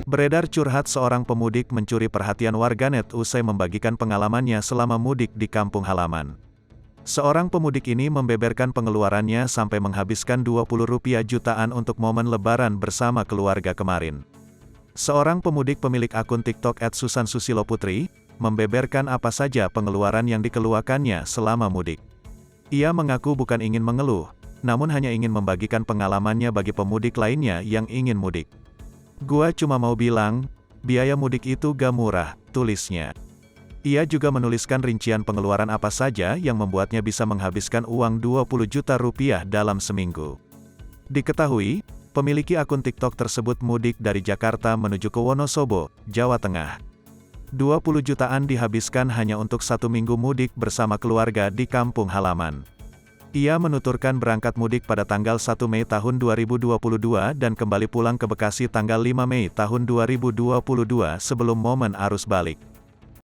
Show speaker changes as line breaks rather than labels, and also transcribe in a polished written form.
Beredar curhat seorang pemudik mencuri perhatian warganet usai membagikan pengalamannya selama mudik di kampung halaman. Seorang pemudik ini membeberkan pengeluarannya sampai menghabiskan Rp20 jutaan untuk momen lebaran bersama keluarga kemarin. Seorang pemudik pemilik akun TikTok @susansusiloputri, membeberkan apa saja pengeluaran yang dikeluarkannya selama mudik. Ia mengaku bukan ingin mengeluh, namun hanya ingin membagikan pengalamannya bagi pemudik lainnya yang ingin mudik. "Gua cuma mau bilang, biaya mudik itu gak murah," tulisnya. Ia juga menuliskan rincian pengeluaran apa saja yang membuatnya bisa menghabiskan uang Rp20 juta dalam seminggu. Diketahui, pemiliki akun TikTok tersebut mudik dari Jakarta menuju ke Wonosobo, Jawa Tengah. 20 jutaan dihabiskan hanya untuk 1 minggu mudik bersama keluarga di kampung halaman. Ia menuturkan berangkat mudik pada tanggal 1 Mei tahun 2022 dan kembali pulang ke Bekasi tanggal 5 Mei tahun 2022 sebelum momen arus balik.